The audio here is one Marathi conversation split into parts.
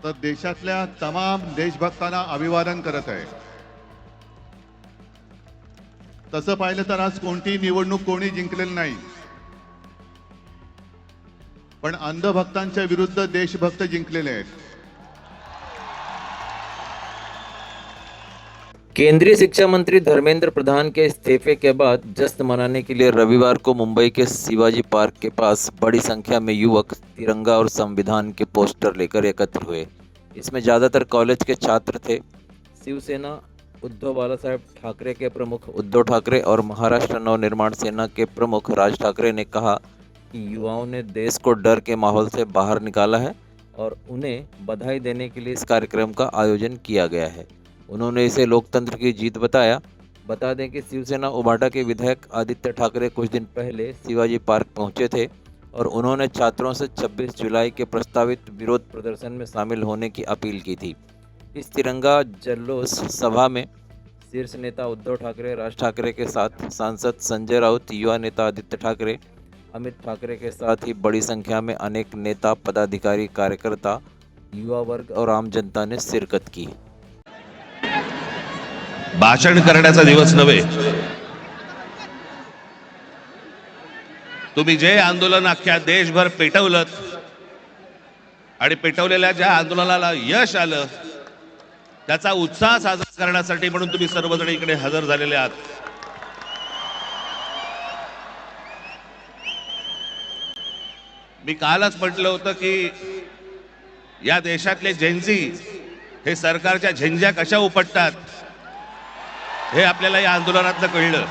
तर देशातल्या तमाम देशभक्तांना अभिवादन करत आहे। तसं पाहिलं तर आज कोणती निवडणूक कोणी जिंकलेली नाही, पण अंधभक्तांच्या विरुद्ध देशभक्त जिंकलेले आहेत। केंद्रीय शिक्षा मंत्री धर्मेंद्र प्रधान के इस्तीफे के बाद जश्न मनाने के लिए रविवार को मुंबई के शिवाजी पार्क के पास बड़ी संख्या में युवक तिरंगा और संविधान के पोस्टर लेकर एकत्र हुए। इसमें ज़्यादातर कॉलेज के छात्र थे। शिवसेना उद्धव बालासाहेब ठाकरे के प्रमुख उद्धव ठाकरे और महाराष्ट्र नवनिर्माण सेना के प्रमुख राज ठाकरे ने कहा कि युवाओं ने देश को डर के माहौल से बाहर निकाला है और उन्हें बधाई देने के लिए इस कार्यक्रम का आयोजन किया गया है। उन्होंने इसे लोकतंत्र की जीत बताया। बता दें कि शिवसेना उबाटा के विधायक आदित्य ठाकरे कुछ दिन पहले शिवाजी पार्क पहुंचे थे और उन्होंने छात्रों से 26 जुलाई के प्रस्तावित विरोध प्रदर्शन में शामिल होने की अपील की थी। इस तिरंगा जल्लोष सभा में शीर्ष नेता उद्धव ठाकरे, राज ठाकरे के साथ सांसद संजय राउत, युवा नेता आदित्य ठाकरे, अमित ठाकरे के साथ ही बड़ी संख्या में अनेक नेता, पदाधिकारी, कार्यकर्ता, युवा वर्ग और आम जनता ने शिरकत की। भाषण करण्याचा दिवस नव्हे, तुम्ही जे आंदोलन अख्ख्या देशभर पेटवलं आणि पेटवलेल्या ज्या आंदोलनाला यश आलं त्याचा उत्साह साजरा करण्यासाठी म्हणून तुम्ही सर्वजण इकडे हजर झालेले आहात। मी कालच म्हटलं होतं की या देशातले जेनझी हे सरकारच्या झंझ्या कशा उपटतात हे आपल्याला या आंदोलनातनं कळलं।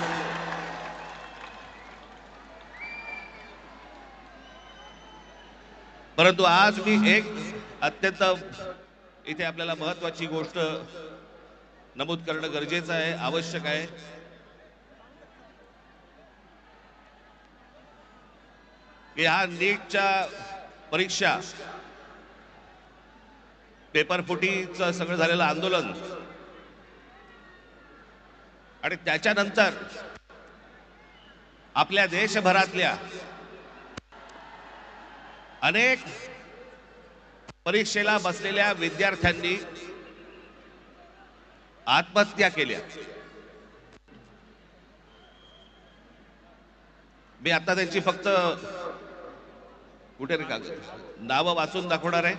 परंतु आज मी एक अत्यंत इथे आपल्याला महत्त्वाची गोष्ट नमूद करणं गरजेचं आहे, आवश्यक आहे। की हा नीटच्या परीक्षा पेपर फुटीचं सगळं झालेलं आंदोलन आणि त्याच्यानंतर आपल्या देशभरातल्या अनेक परीक्षेला बसलेल्या विद्यार्थ्यांनी आत्महत्या केल्या। मी आता त्यांची फक्त कुठे रे कागद नावं वाचून दाखवणार आहे।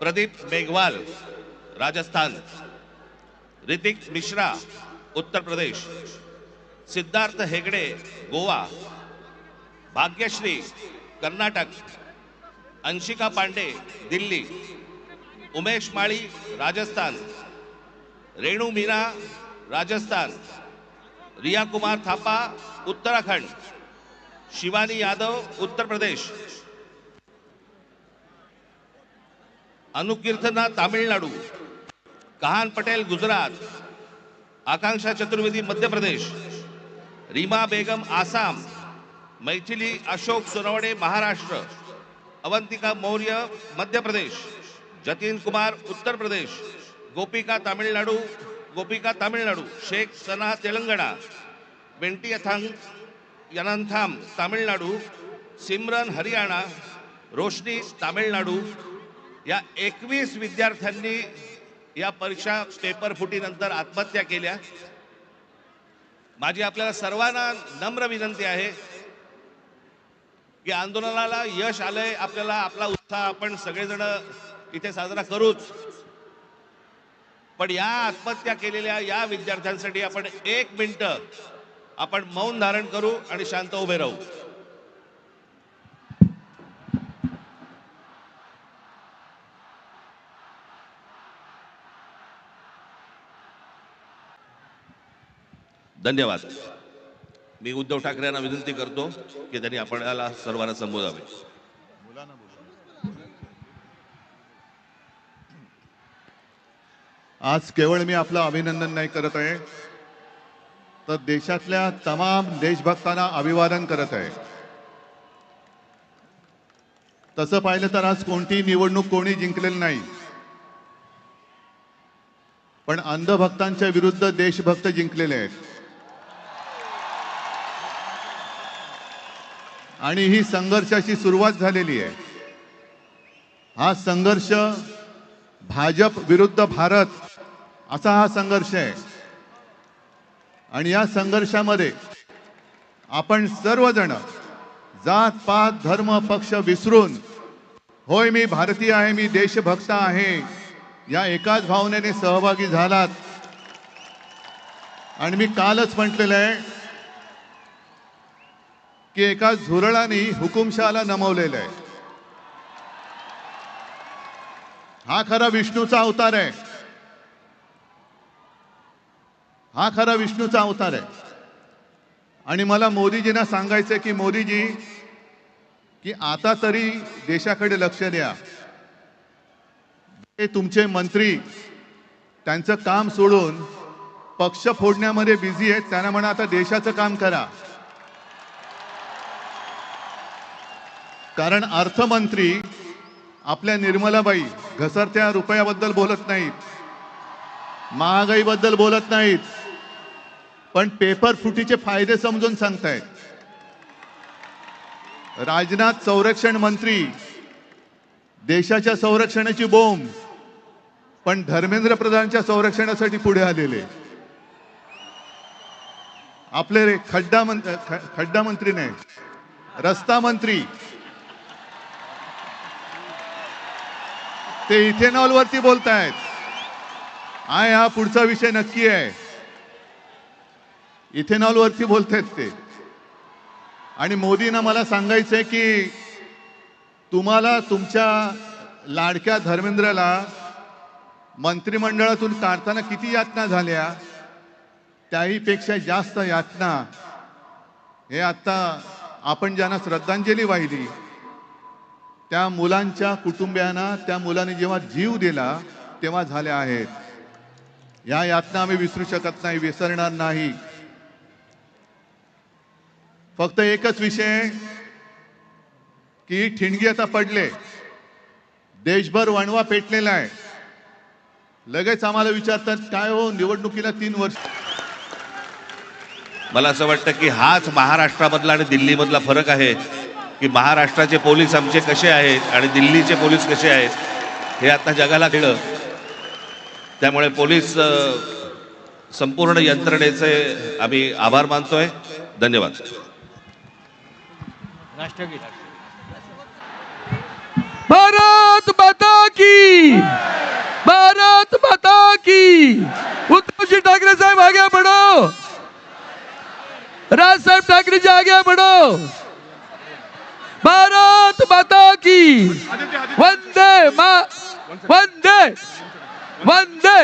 प्रदीप मेघवाल राजस्थान, ऋतिक मिश्रा उत्तर प्रदेश, सिद्धार्थ हेगड़े गोवा, भाग्यश्री कर्नाटक, अंशिका पांडे दिल्ली, उमेश माळी राजस्थान, रेणु मीना राजस्थान, रिया कुमार थापा उत्तराखंड, शिवानी यादव उत्तर प्रदेश, अनुकीर्तना तामिळनाडू, कहान पटेल गुजरात, आकांक्षा चतुर्वेदी मध्य प्रदेश, रीमा बेगम आसाम, मैथिली अशोक सोनवणे महाराष्ट्र, अवंतिका मौर्य मध्य प्रदेश, जतिन कुमार उत्तर प्रदेश, गोपिका तामिळनाडू, शेख सना तेलंगणा, बेंटी यनंथाम तामिळनाडू, सिमरन हरियाणा, रोशनी तामिळनाडू या 21 विद्यार्थ्यांनी या परीक्षा पेपर फुटीनंतर आत्महत्या केल्या। माझी आपल्याला सर्वांना नम्र विनंती आहे की आंदोलनाला यश आलंय, आपल्याला आपला उत्साह आपण सगळेजण इथे साजरा करूच, पण या आत्महत्या केलेल्या या विद्यार्थ्यांसाठी आपण 1 मिनिट आपण मौन धारण करू आणि शांत उभे राहू। धन्यवाद। मी उद्धव ठाकरे यांना विनंती करतो की त्यांनी आपल्याला सर्वांना संबोधावे। आज केवळ मी आपलं अभिनंदन नाही करत आहे, तर देशातल्या तमाम देशभक्तांना अभिवादन करत आहे। तसं पाहिलं तर आज कोणती निवडणूक कोणी जिंकलेली नाही, पण अंधभक्तांच्या विरुद्ध देशभक्त जिंकलेले आहेत। आणि ही संघर्षाची सुरुवात झालेली आहे. हा संघर्ष भाजप विरुद्ध भारत असा हा संघर्ष आहे. आणि या संघर्षामध्ये आपण सर्वजण जात पात धर्म पक्ष विसरून, होय मी भारतीय आहे, मी देशभक्त आहे, या एकाच भावनेने सहभागी झालात. आणि मी कालच म्हटलेलं आहे की एका झुरळाने हुकुमशहाला नमवलेलं आहे. हा खरा विष्णूचा अवतार आहे. हा खरा विष्णूचा अवतार आहे. आणि मला मोदीजींना सांगायचंय की मोदीजी, की आता तरी देशाकडे लक्ष द्या. ते तुमचे मंत्री त्यांचं काम सोडून पक्ष फोडण्यामध्ये बिझी आहेत, त्यांना म्हणा आता देशाचं काम करा. कारण अर्थमंत्री आपल्या निर्मलाबाई घसरत्या रुपयाबद्दल बोलत नाहीत, महागाईबद्दल बोलत नाहीत, पण पेपर फुटीचे फायदे समजून सांगतायत. राजनाथ संरक्षण मंत्री देशाच्या संरक्षणाची बोंब, पण धर्मेंद्र प्रधानच्या संरक्षणासाठी पुढे आलेले. आपले खड्डा मंत्री नाही, रस्ता मंत्री, ते इथेनॉल वरती बोलतायत. हा पुढचा विषय नक्की आहे. इथेनॉल वरती बोलतायत ते. आणि मोदींना मला सांगायचंय की तुम्हाला तुमच्या लाडक्या धर्मेंद्रला मंत्रिमंडळातून काढताना किती यातना झाल्या, त्याही पेक्षा जास्त यातना हे आता आपण ज्यांना श्रद्धांजली वाहिली त्या मुलांच्या कुटुंबियांना, त्या मुलाने जेव्हा जीव दिला तेव्हा झाल्या आहेत. या यातना आम्ही विसरू शकत नाही, विसरणार नाही. फक्त एकच विषय की ठिणगी आता पडले, देशभर वणवा पेटलेला आहे. लगेच आम्हाला विचारतात काय हो निवडणुकीला 3 वर्ष. मला असं वाटतं की हाच महाराष्ट्रामधला आणि दिल्लीमधला फरक आहे की महाराष्ट्राचे पोलीस आमचे कसे आहेत आणि दिल्लीचे पोलीस कसे आहेत हे आता जगाला कळलं. त्यामुळे पोलीस संपूर्ण यंत्रणेचे आम्ही आभार मानतोय. धन्यवाद. भारत माता की, भारत माता की. उद्धवजी ठाकरे साहब आगे बढ़ो, राज साहब ठाकरे जी आगे बढ़ो. भारत माता की. वंदे वंदे वंदे.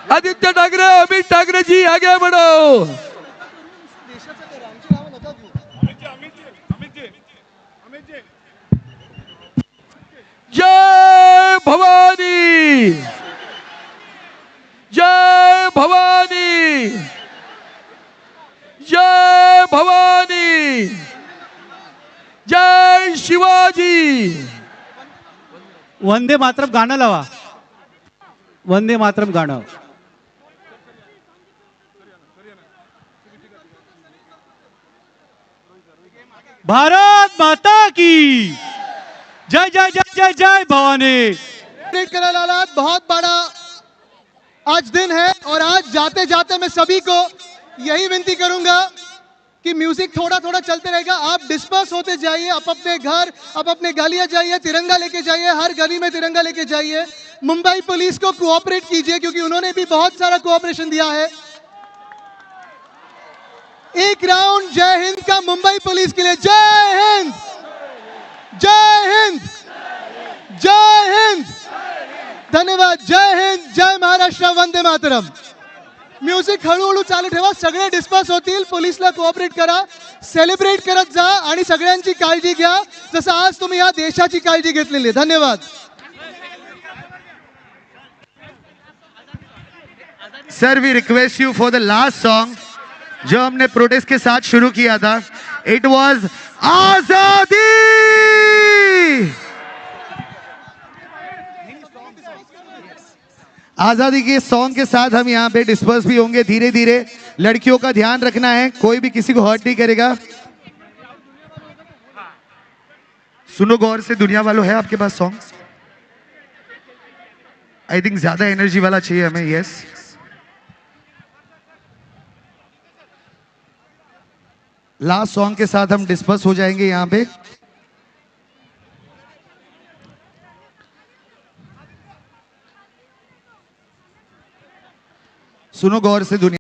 आदित्य ठाकरे, अमित ठाकरे जी आगे बढ़ो. जय भवानी, जय भवानी, जय भवानी, जय शिवाजी. वंदे मातरम गाणं लावा. वंदे मातरम गाणं. भारत माता की जय जय जय जय जय भवानी. करायला आलात. बहुत बड़ा आज दिन है और आज जाते जाते मैं सभी को यही विनती करूंगा कि म्यूजिक थोड़ा थोड़ा चलते रहेगा. आप डिस्पर्स होते जाइए, आप अपने घर, आप अपने गलियां जाइए, तिरंगा लेके जाइए, हर गली में तिरंगा लेके जाइए. मुंबई पुलिस को कोऑपरेट कीजिए क्योंकि उन्होंने भी बहुत सारा कोऑपरेशन दिया है. एक राउंड जय हिंद का मुंबई पुलिस के लिए. जय हिंद, जय हिंद, जय हिंद. धन्यवाद. जय हिंद, जय महाराष्ट्र, वंदे मातरम. म्युझिक हळूहळू चालू ठेवा. सगळे डिस्पर्स होतील. पोलिसला कोऑपरेट करा. सेलिब्रेट करत जा आणि सगळ्यांची काळजी घ्या जसं आज तुम्ही या देशाची काळजी घेतलेली. धन्यवाद. Sir we request you for the last song जो हमने प्रोटेस्ट के साथ शुरू किया था. इट वाज आजादी. आजादी के सॉन्ग के साथ हम यहाँ पे डिस्पर्स भी होंगे धीरे धीरे. लड़कियों का ध्यान रखना है, कोई भी किसी को हर्ट नहीं करेगा. सुनो गौर से दुनिया वालों, है आपके पास सॉन्ग? आई थिंक ज्यादा एनर्जी वाला चाहिए हमें. यस, लास्ट सॉन्ग के साथ हम डिस्पर्स हो जाएंगे यहां पे. सुनो गौर से दुनिया